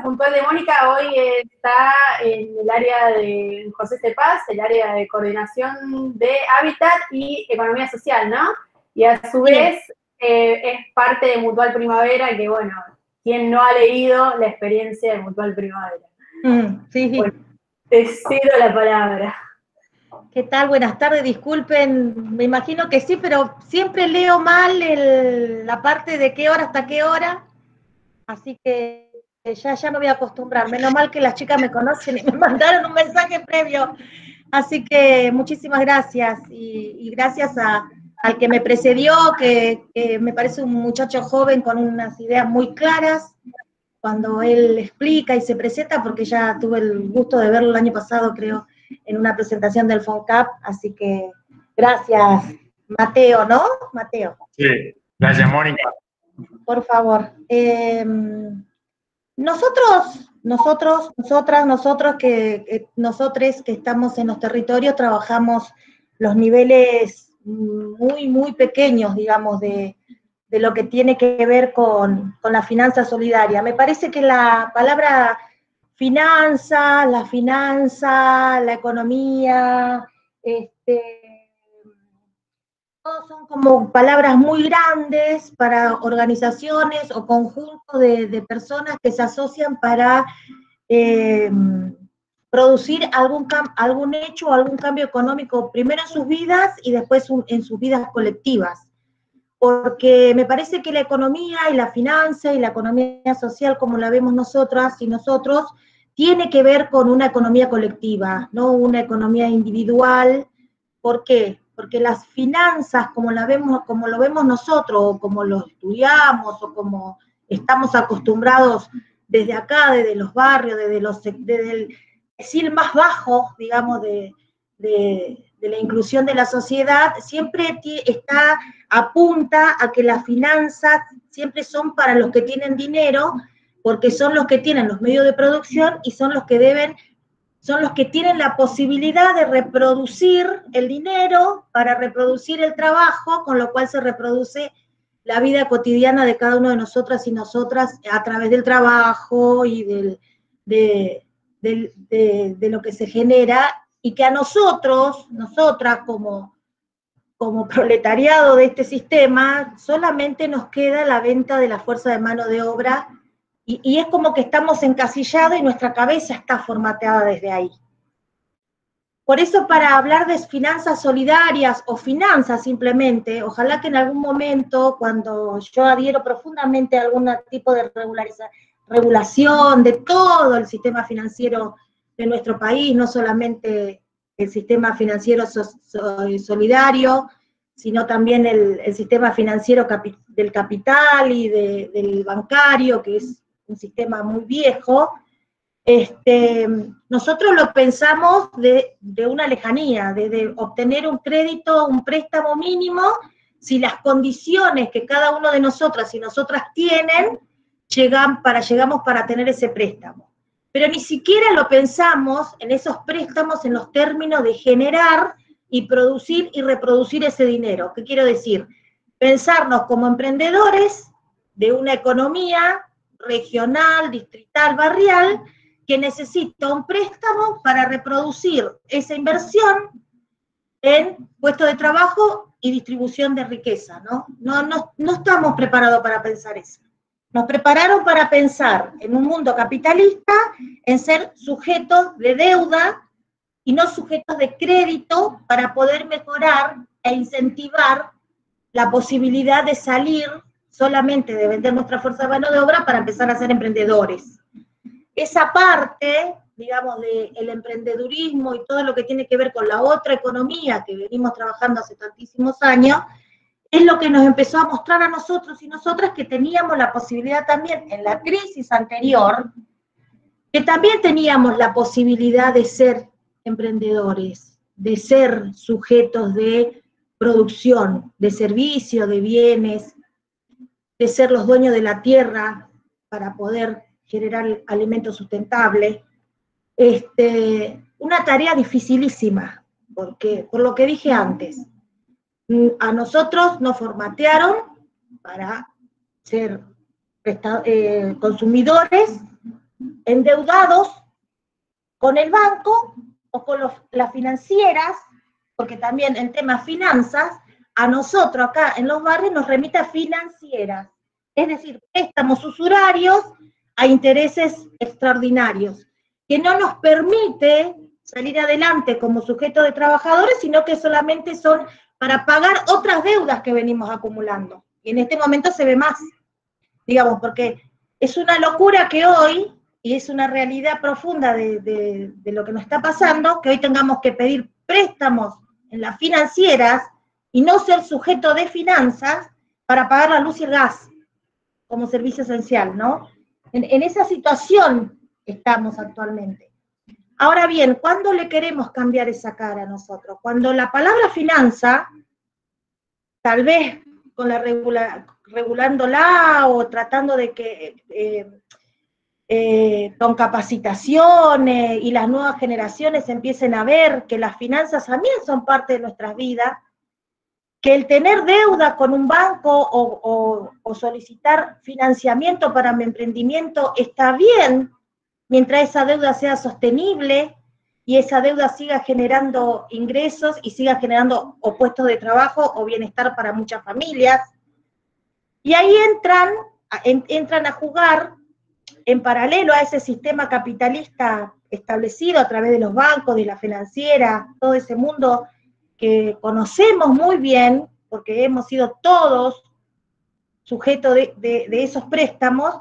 puntual de Mónica hoy está en el área de José Cepaz, el área de coordinación de hábitat y economía social, ¿no? Y a su vez es parte de Mutual Primavera, que bueno, ¿quién no ha leído la experiencia de Mutual Primavera? Sí. Bueno, te cedo la palabra. ¿Qué tal? Buenas tardes, disculpen, me imagino que sí, pero siempre leo mal la parte de qué hora hasta qué hora, así que ya me voy a acostumbrar. Menos mal que las chicas me conocen y me mandaron un mensaje previo, así que muchísimas gracias y gracias al que me precedió, que me parece un muchacho joven con unas ideas muy claras cuando él explica y se presenta, porque ya tuve el gusto de verlo el año pasado, creo, en una presentación del FONCAP, así que gracias, Mateo, ¿no? Mateo. Sí, gracias, Mónica. Por favor. Nosotros, nosotros que estamos en los territorios, trabajamos los niveles muy pequeños, digamos, de lo que tiene que ver con la finanza solidaria. Me parece que la palabra finanza, la economía, todos son como palabras muy grandes para organizaciones o conjuntos de personas que se asocian para producir algún hecho o algún cambio económico, primero en sus vidas y después en sus vidas colectivas. Porque me parece que la economía y la finanza y la economía social, como la vemos nosotras y nosotros, tiene que ver con una economía colectiva, no una economía individual. ¿Por qué? Porque las finanzas, como lo vemos nosotros, o como lo estudiamos, o como estamos acostumbrados desde acá, desde los barrios, desde el decir más bajo, digamos, de la inclusión de la sociedad, siempre apunta a que las finanzas siempre son para los que tienen dinero, porque son los que tienen los medios de producción y son los que tienen la posibilidad de reproducir el dinero para reproducir el trabajo, con lo cual se reproduce la vida cotidiana de cada uno de nosotras y nosotras a través del trabajo y de lo que se genera, y que a nosotras como proletariado de este sistema, solamente nos queda la venta de la fuerza de mano de obra, y es como que estamos encasillados y nuestra cabeza está formateada desde ahí. Por eso, para hablar de finanzas solidarias o finanzas simplemente, ojalá que en algún momento, cuando yo adhiero profundamente a algún tipo de regulación de todo el sistema financiero de nuestro país, no solamente el sistema financiero solidario, sino también el sistema financiero del capital y del bancario, que es un sistema muy viejo. Nosotros lo pensamos de una lejanía, de obtener un crédito, un préstamo mínimo, si las condiciones que cada uno de nosotras y nosotras tienen, llegamos para tener ese préstamo. Pero ni siquiera lo pensamos en esos préstamos en los términos de generar y producir y reproducir ese dinero. ¿Qué quiero decir? Pensarnos como emprendedores de una economía regional, distrital, barrial, que necesita un préstamo para reproducir esa inversión en puestos de trabajo y distribución de riqueza, ¿no? No estamos preparados para pensar eso. Nos prepararon para pensar en un mundo capitalista, en ser sujetos de deuda y no sujetos de crédito, para poder mejorar e incentivar la posibilidad de salir solamente de vender nuestra fuerza de mano de obra para empezar a ser emprendedores. Esa parte, digamos, del emprendedurismo y todo lo que tiene que ver con la otra economía que venimos trabajando hace tantísimos años, es lo que nos empezó a mostrar a nosotros y nosotras que teníamos la posibilidad también en la crisis anterior, que también teníamos la posibilidad de ser emprendedores, de ser sujetos de producción, de servicio, de bienes, de ser los dueños de la tierra para poder generar alimentos sustentables. Una tarea dificilísima, porque, por lo que dije antes, a nosotros nos formatearon para ser consumidores endeudados con el banco o con las financieras, porque también el tema finanzas, a nosotros acá en los barrios nos remite a financieras, es decir, préstamos usurarios a intereses extraordinarios, que no nos permite salir adelante como sujeto de trabajadores, sino que solamente son para pagar otras deudas que venimos acumulando. Y en este momento se ve más, digamos, porque es una locura que hoy, y es una realidad profunda de lo que nos está pasando, que hoy tengamos que pedir préstamos en las financieras y no ser sujeto de finanzas para pagar la luz y el gas como servicio esencial, ¿no? En esa situación estamos actualmente. Ahora bien, ¿cuándo le queremos cambiar esa cara a nosotros? Cuando la palabra finanza, tal vez con la regulándola o tratando de que con capacitaciones y las nuevas generaciones empiecen a ver que las finanzas también son parte de nuestras vidas, que el tener deuda con un banco o solicitar financiamiento para mi emprendimiento está bien, mientras esa deuda sea sostenible y esa deuda siga generando ingresos y siga generando o puestos de trabajo o bienestar para muchas familias. Y ahí entran a jugar en paralelo a ese sistema capitalista establecido a través de los bancos, de la financiera, todo ese mundo que conocemos muy bien, porque hemos sido todos sujetos de esos préstamos.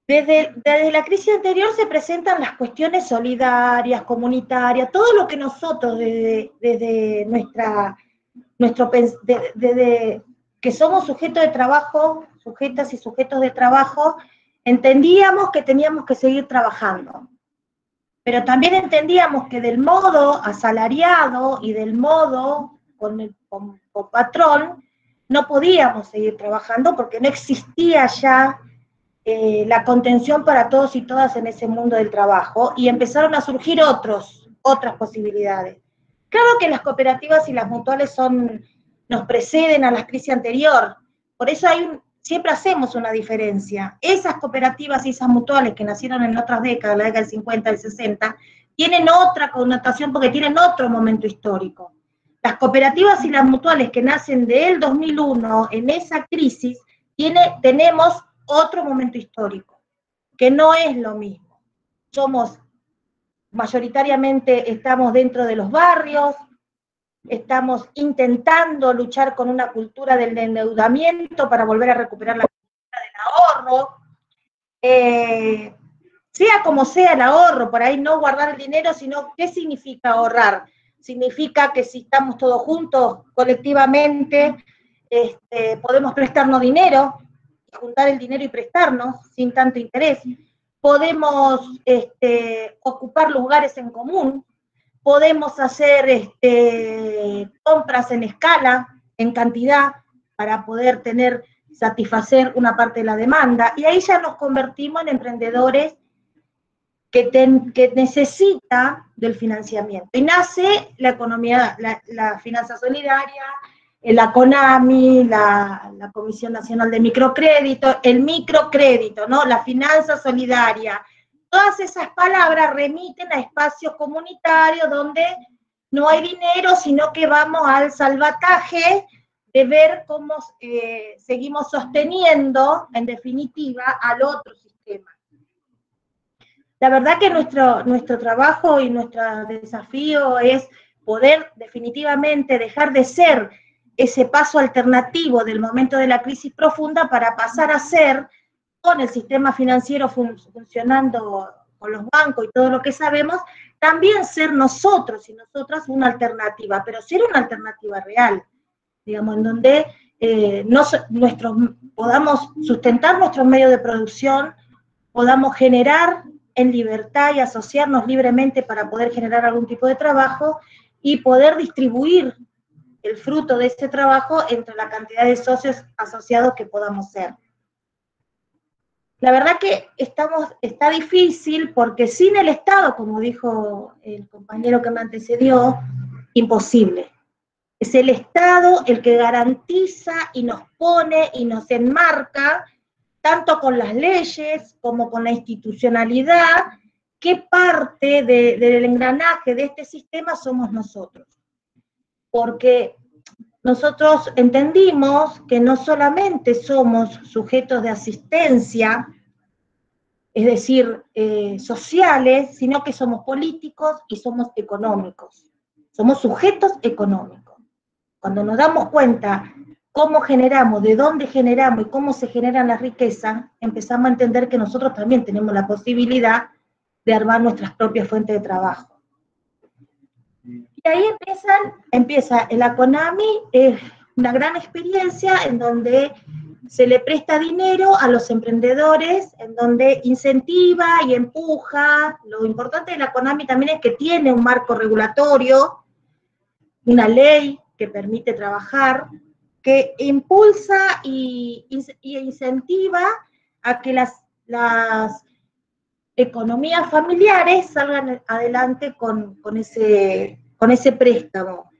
Desde la crisis anterior se presentan las cuestiones solidarias, comunitarias, todo lo que nosotros desde que somos sujetos de trabajo, sujetas y sujetos de trabajo, entendíamos que teníamos que seguir trabajando. Pero también entendíamos que del modo asalariado y del modo con patrón, no podíamos seguir trabajando porque no existía ya la contención para todos y todas en ese mundo del trabajo, y empezaron a surgir otras posibilidades. Claro que las cooperativas y las mutuales nos preceden a la crisis anterior, por eso siempre hacemos una diferencia. Esas cooperativas y esas mutuales que nacieron en otras décadas, la década del 50, del 60, tienen otra connotación porque tienen otro momento histórico. Las cooperativas y las mutuales que nacen del 2001, en esa crisis, tenemos otro momento histórico, que no es lo mismo. Mayoritariamente estamos dentro de los barrios, estamos intentando luchar con una cultura del endeudamiento para volver a recuperar la cultura del ahorro. Sea como sea el ahorro, por ahí no guardar el dinero, sino ¿qué significa ahorrar? Significa que si estamos todos juntos, colectivamente, podemos prestarnos dinero, juntar el dinero y prestarnos sin tanto interés. Podemos ocupar lugares en común, podemos hacer compras en escala, en cantidad, para poder satisfacer una parte de la demanda, y ahí ya nos convertimos en emprendedores que necesita del financiamiento. Y nace la economía, la finanza solidaria, la CONAMI, la Comisión Nacional de Microcrédito, el microcrédito, ¿no? La finanza solidaria. Todas esas palabras remiten a espacios comunitarios donde no hay dinero, sino que vamos al salvataje de ver cómo seguimos sosteniendo, en definitiva, al otro sistema. La verdad que nuestro trabajo y nuestro desafío es poder definitivamente dejar de ser ese paso alternativo del momento de la crisis profunda para pasar a ser, con el sistema financiero funcionando con los bancos y todo lo que sabemos, también ser nosotros y nosotras una alternativa, pero ser una alternativa real, digamos, en donde podamos sustentar nuestros medios de producción, podamos generar en libertad y asociarnos libremente para poder generar algún tipo de trabajo y poder distribuir el fruto de ese trabajo entre la cantidad de socios asociados que podamos ser. La verdad que está difícil porque sin el Estado, como dijo el compañero que me antecedió, imposible. Es el Estado el que garantiza y nos pone y nos enmarca tanto con las leyes como con la institucionalidad, qué parte del engranaje de este sistema somos nosotros. Porque nosotros entendimos que no solamente somos sujetos de asistencia, es decir, sociales, sino que somos políticos y somos económicos. Somos sujetos económicos. Cuando nos damos cuenta cómo generamos, de dónde generamos y cómo se generan las riquezas, empezamos a entender que nosotros también tenemos la posibilidad de armar nuestras propias fuentes de trabajo. Y ahí empieza el CONAMI, es una gran experiencia en donde se le presta dinero a los emprendedores, en donde incentiva y empuja. Lo importante de la CONAMI también es que tiene un marco regulatorio, una ley que permite trabajar, que impulsa y incentiva a que las economías familiares salgan adelante con ese préstamo.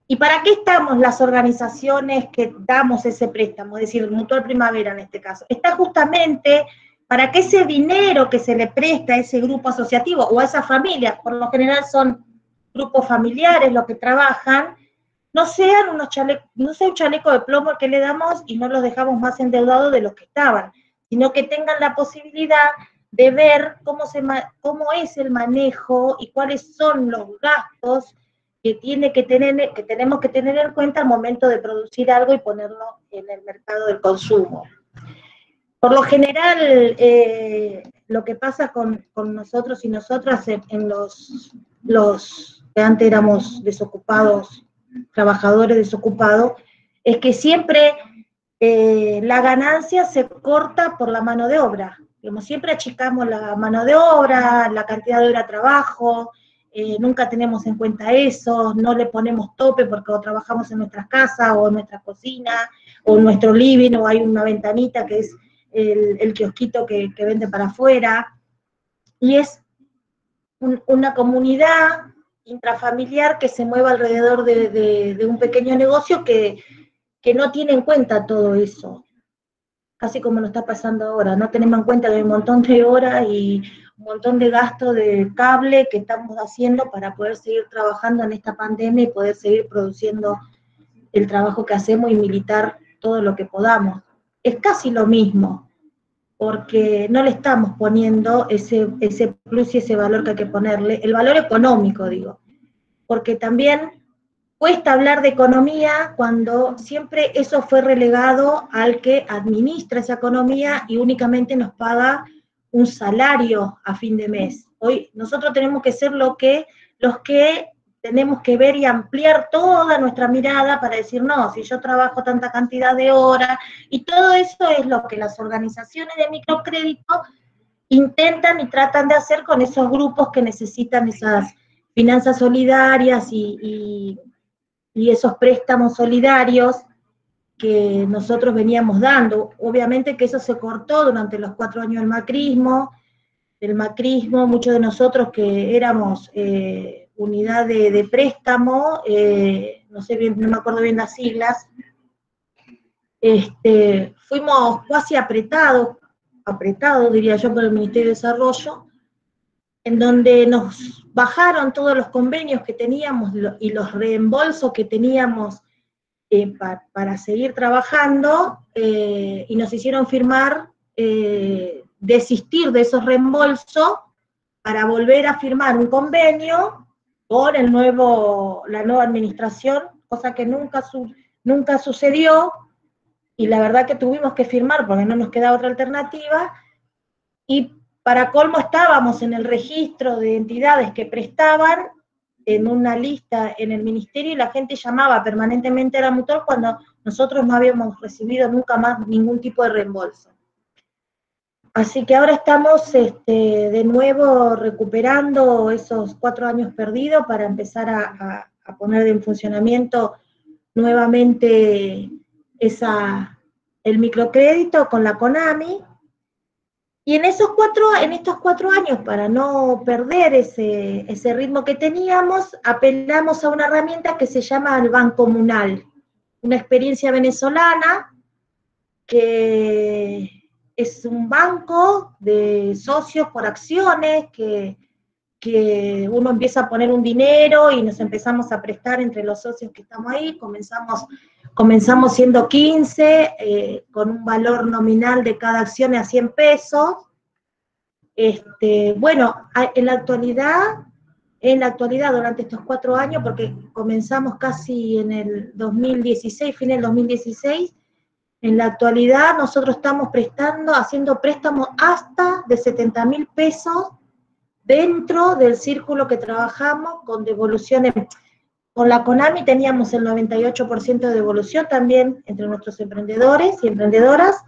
¿Y para qué estamos las organizaciones que damos ese préstamo? Es decir, Mutual Primavera en este caso. Está justamente para que ese dinero que se le presta a ese grupo asociativo o a esa familia, por lo general son grupos familiares los que trabajan, no sea un chaleco de plomo que le damos y no los dejamos más endeudados de los que estaban, sino que tengan la posibilidad de ver cómo es el manejo y cuáles son los gastos que tenemos que tener en cuenta al momento de producir algo y ponerlo en el mercado del consumo. Por lo general, lo que pasa con nosotros y nosotras en los que antes éramos desocupados, trabajadores desocupados, es que siempre la ganancia se corta por la mano de obra. Digamos, siempre achicamos la mano de obra, la cantidad de hora de trabajo, nunca tenemos en cuenta eso, no le ponemos tope porque o trabajamos en nuestras casas o en nuestra cocina o en nuestro living o hay una ventanita que es el kiosquito que vende para afuera. Y es una comunidad intrafamiliar que se mueve alrededor de un pequeño negocio que no tiene en cuenta todo eso. Casi como nos está pasando ahora, no tenemos en cuenta que hay un montón de horas y un montón de gasto de cable que estamos haciendo para poder seguir trabajando en esta pandemia y poder seguir produciendo el trabajo que hacemos y militar todo lo que podamos. Es casi lo mismo, porque no le estamos poniendo ese plus y ese valor que hay que ponerle, el valor económico, digo, porque también cuesta hablar de economía cuando siempre eso fue relegado al que administra esa economía y únicamente nos paga un salario a fin de mes. Hoy nosotros tenemos que ser los que tenemos que ver y ampliar toda nuestra mirada para decir, no, si yo trabajo tanta cantidad de horas, y todo eso es lo que las organizaciones de microcrédito intentan y tratan de hacer con esos grupos que necesitan esas finanzas solidarias y esos préstamos solidarios que nosotros veníamos dando. Obviamente que eso se cortó durante los 4 años del macrismo, muchos de nosotros que éramos unidad de préstamo, no me acuerdo bien las siglas, fuimos casi apretados diría yo por el Ministerio de Desarrollo, en donde nos bajaron todos los convenios que teníamos y los reembolsos que teníamos para seguir trabajando, y nos hicieron firmar, desistir de esos reembolsos para volver a firmar un convenio con la nueva administración, cosa que nunca sucedió, y la verdad que tuvimos que firmar porque no nos quedaba otra alternativa, y para colmo estábamos en el registro de entidades que prestaban, en una lista en el ministerio, y la gente llamaba permanentemente a la Mutual cuando nosotros no habíamos recibido nunca más ningún tipo de reembolso. Así que ahora estamos de nuevo recuperando esos 4 años perdidos para empezar a poner en funcionamiento nuevamente el microcrédito con la CONAMI. Y en estos 4 años, para no perder ese ritmo que teníamos, apelamos a una herramienta que se llama el Bancomunal, una experiencia venezolana que es un banco de socios por acciones que uno empieza a poner un dinero y nos empezamos a prestar entre los socios que estamos ahí, comenzamos siendo 15, con un valor nominal de cada acción a 100 pesos. Bueno, en la actualidad, durante estos 4 años, porque comenzamos casi en el 2016, fin del 2016, en la actualidad nosotros estamos haciendo préstamos hasta de 70.000 pesos dentro del círculo que trabajamos con devoluciones. Con la CONAMI teníamos el 98% de devolución también entre nuestros emprendedores y emprendedoras.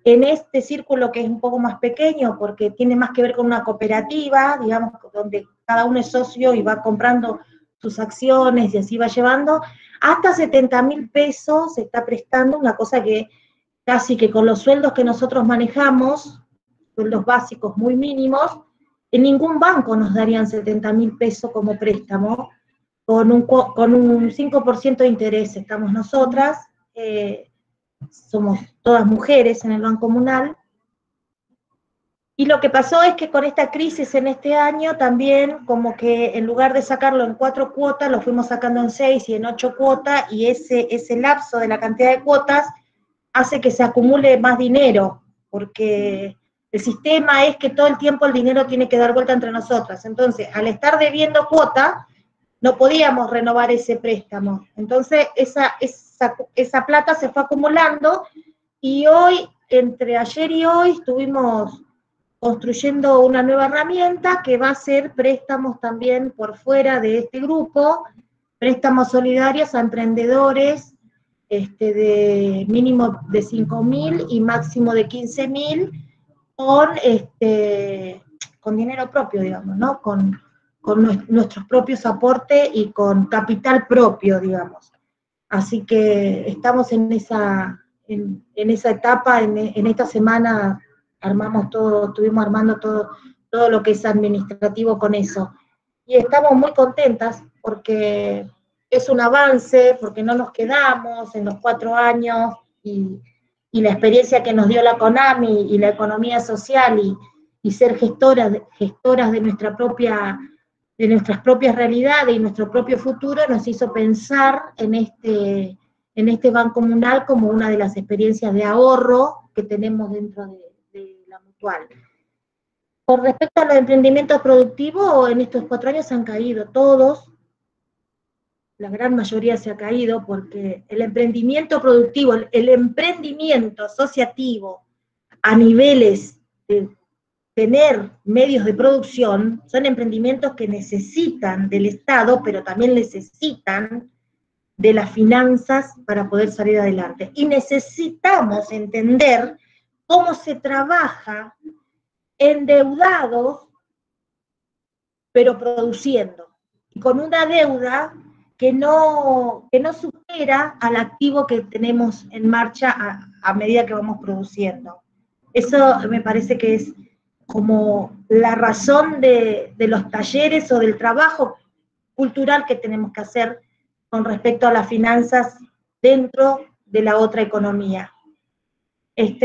En este círculo que es un poco más pequeño, porque tiene más que ver con una cooperativa, digamos, donde cada uno es socio y va comprando sus acciones y así va llevando, hasta 70.000 pesos se está prestando, una cosa que casi que con los sueldos que nosotros manejamos, sueldos básicos muy mínimos, en ningún banco nos darían 70.000 pesos como préstamo, con un 5% de interés estamos nosotras, somos todas mujeres en el Banco Comunal, y lo que pasó es que con esta crisis en este año también, como que en lugar de sacarlo en 4 cuotas, lo fuimos sacando en 6 y en 8 cuotas, y ese lapso de la cantidad de cuotas hace que se acumule más dinero, porque el sistema es que todo el tiempo el dinero tiene que dar vuelta entre nosotras. Entonces, al estar debiendo cuota, no podíamos renovar ese préstamo. Entonces, esa plata se fue acumulando, y hoy, entre ayer y hoy, estuvimos construyendo una nueva herramienta que va a ser préstamos también por fuera de este grupo, préstamos solidarios a emprendedores, de mínimo de 5.000 y máximo de 15.000, con dinero propio, digamos, ¿no? Con nuestros propios aportes y con capital propio, digamos. Así que estamos en esa etapa. En esta semana estuvimos armando todo lo que es administrativo con eso. Y estamos muy contentas porque es un avance, porque no nos quedamos en los 4 años, y la experiencia que nos dio la CONAMI y la economía social, y ser gestoras de nuestras propias realidades y nuestro propio futuro, nos hizo pensar en este Banco Comunal como una de las experiencias de ahorro que tenemos dentro de la Mutual. Con respecto a los emprendimientos productivos, en estos 4 años han caído todos, la gran mayoría se ha caído, porque el emprendimiento productivo, el emprendimiento asociativo a niveles de tener medios de producción, son emprendimientos que necesitan del Estado, pero también necesitan de las finanzas para poder salir adelante. Y necesitamos entender cómo se trabaja endeudados, pero produciendo, y con una deuda que no supera al activo que tenemos en marcha a medida que vamos produciendo. Eso me parece que es como la razón de los talleres o del trabajo cultural que tenemos que hacer con respecto a las finanzas dentro de la otra economía.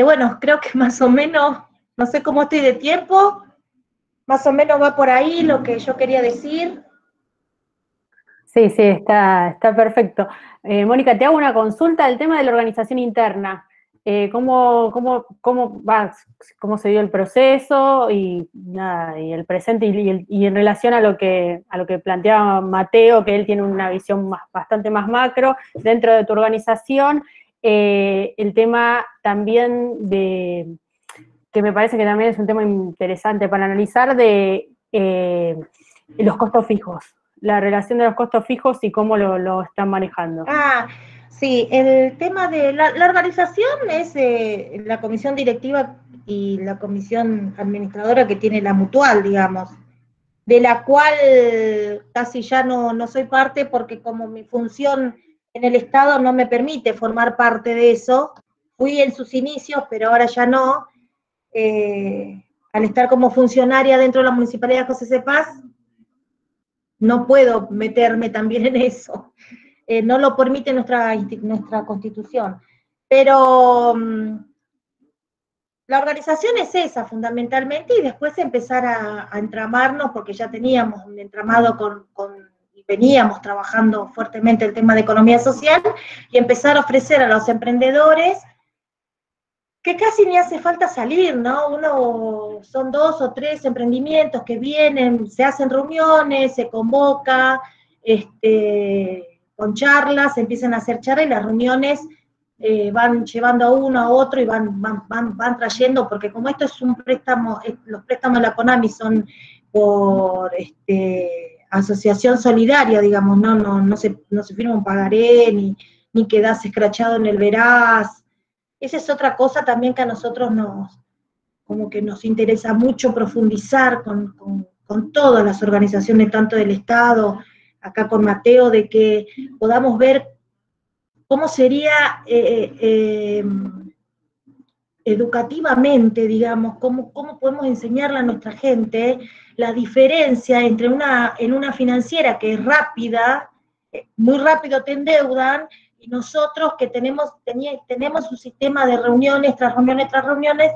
Bueno, creo que más o menos, no sé cómo estoy de tiempo, más o menos va por ahí lo que yo quería decir. Sí, está perfecto. Mónica, te hago una consulta del tema de la organización interna. ¿Cómo se dio el proceso y el presente, y en relación a lo que planteaba Mateo, que él tiene una visión bastante más macro dentro de tu organización, el tema también que me parece que también es un tema interesante para analizar, de los costos fijos, la relación de los costos fijos y cómo lo están manejando. Sí, el tema de la organización es la comisión directiva y la comisión administradora que tiene la Mutual, digamos, de la cual casi ya no soy parte, porque como mi función en el Estado no me permite formar parte de eso. Fui en sus inicios, pero ahora ya no. Al estar como funcionaria dentro de la Municipalidad de José C. Paz, no puedo meterme también en eso. No lo permite nuestra Constitución. Pero la organización es esa, fundamentalmente, y después empezar a entramarnos, porque ya teníamos un entramado y veníamos trabajando fuertemente el tema de economía social, y empezar a ofrecer a los emprendedores, que casi ni hace falta salir, ¿no? Son 2 o 3 emprendimientos que vienen, se hacen reuniones, se convoca, con charlas, se empiezan a hacer charlas, y las reuniones van llevando a uno a otro y van trayendo, porque como esto es un préstamo, los préstamos de la CONAMI son por asociación solidaria, digamos, no se firma un pagaré, ni quedás escrachado en el veraz. Esa es otra cosa también que a nosotros como que nos interesa mucho profundizar con todas las organizaciones, tanto del Estado, acá con Mateo, de que podamos ver cómo sería educativamente, digamos, cómo podemos enseñarle a nuestra gente la diferencia entre en una financiera que es rápida, muy rápido te endeudan, y nosotros que tenemos un sistema de reuniones tras reuniones tras reuniones,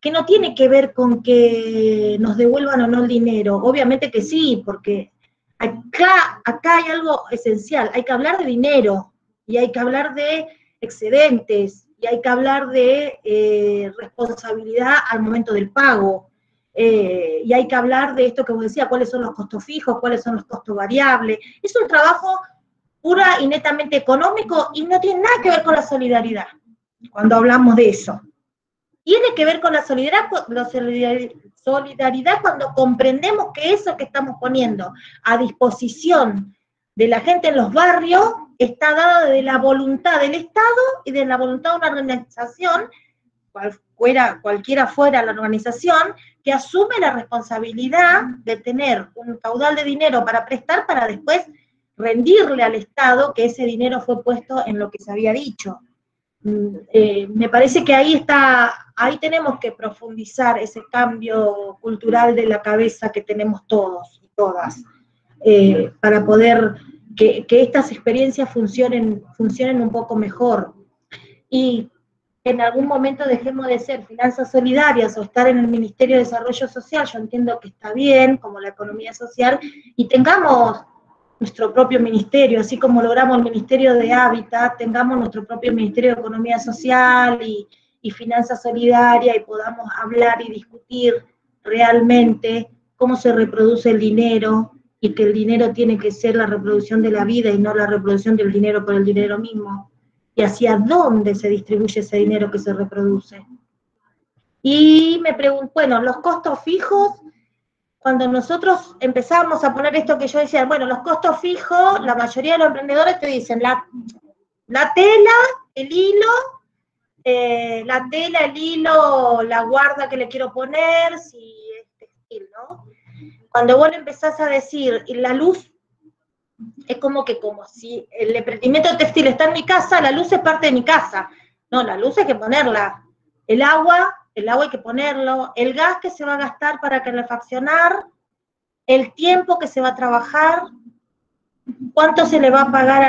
que no tiene que ver con que nos devuelvan o no el dinero. Obviamente que sí, porque acá hay algo esencial, hay que hablar de dinero, y hay que hablar de excedentes, y hay que hablar de responsabilidad al momento del pago, y hay que hablar de esto que vos decías, cuáles son los costos fijos, cuáles son los costos variables. Es un trabajo pura y netamente económico, y no tiene nada que ver con la solidaridad, cuando hablamos de eso. Tiene que ver con la solidaridad cuando comprendemos que eso que estamos poniendo a disposición de la gente en los barrios está dado de la voluntad del Estado y de la voluntad de una organización, cualquiera fuera la organización, que asume la responsabilidad de tener un caudal de dinero para prestar, para después rendirle al Estado que ese dinero fue puesto en lo que se había dicho. Me parece que ahí tenemos que profundizar ese cambio cultural de la cabeza que tenemos todos y todas, para poder que estas experiencias funcionen un poco mejor. Y en algún momento dejemos de ser finanzas solidarias o estar en el Ministerio de Desarrollo Social, yo entiendo que está bien, como la economía social, y tengamos nuestro propio ministerio, así como logramos el Ministerio de Hábitat, tengamos nuestro propio Ministerio de Economía Social y Finanza Solidaria, y podamos hablar y discutir realmente cómo se reproduce el dinero, y que el dinero tiene que ser la reproducción de la vida y no la reproducción del dinero por el dinero mismo, y hacia dónde se distribuye ese dinero que se reproduce. Y me pregunto, bueno, los costos fijos, cuando nosotros empezamos a poner esto que yo decía, bueno, los costos fijos, la mayoría de los emprendedores te dicen la tela, el hilo, la guarda que le quiero poner, si es textil, ¿no? Cuando vos le empezás a decir, y la luz, es como si el emprendimiento textil está en mi casa, la luz es parte de mi casa. No, la luz hay que ponerla. El agua hay que ponerlo. El gas que se va a gastar para calefaccionar, el tiempo que se va a trabajar, cuánto se le va a pagar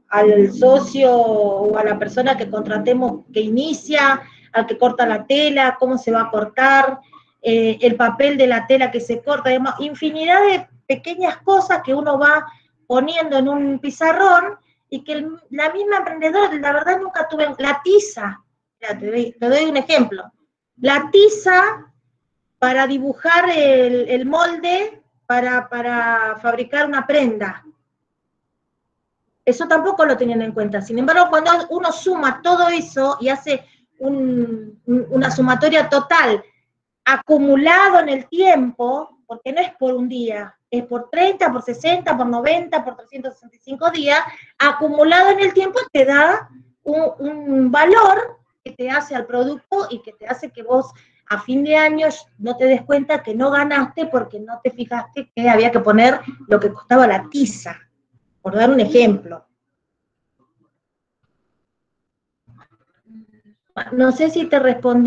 al socio o a la persona que contratemos que inicia, al que corta la tela, cómo se va a cortar, el papel de la tela que se corta, además, infinidad de pequeñas cosas que uno va poniendo en un pizarrón, y que la misma emprendedora, la verdad nunca tuve, la tiza, te doy un ejemplo, la tiza para dibujar el molde para fabricar una prenda. Eso tampoco lo tenían en cuenta. Sin embargo, cuando uno suma todo eso y hace una sumatoria total, acumulado en el tiempo, porque no es por un día, es por 30, por 60, por 90, por 365 días, acumulado en el tiempo te da un valor que te hace al producto y que te hace que vos a fin de año no te des cuenta que no ganaste porque no te fijaste que había que poner lo que costaba la tiza, por dar un ejemplo. No sé si te respondí.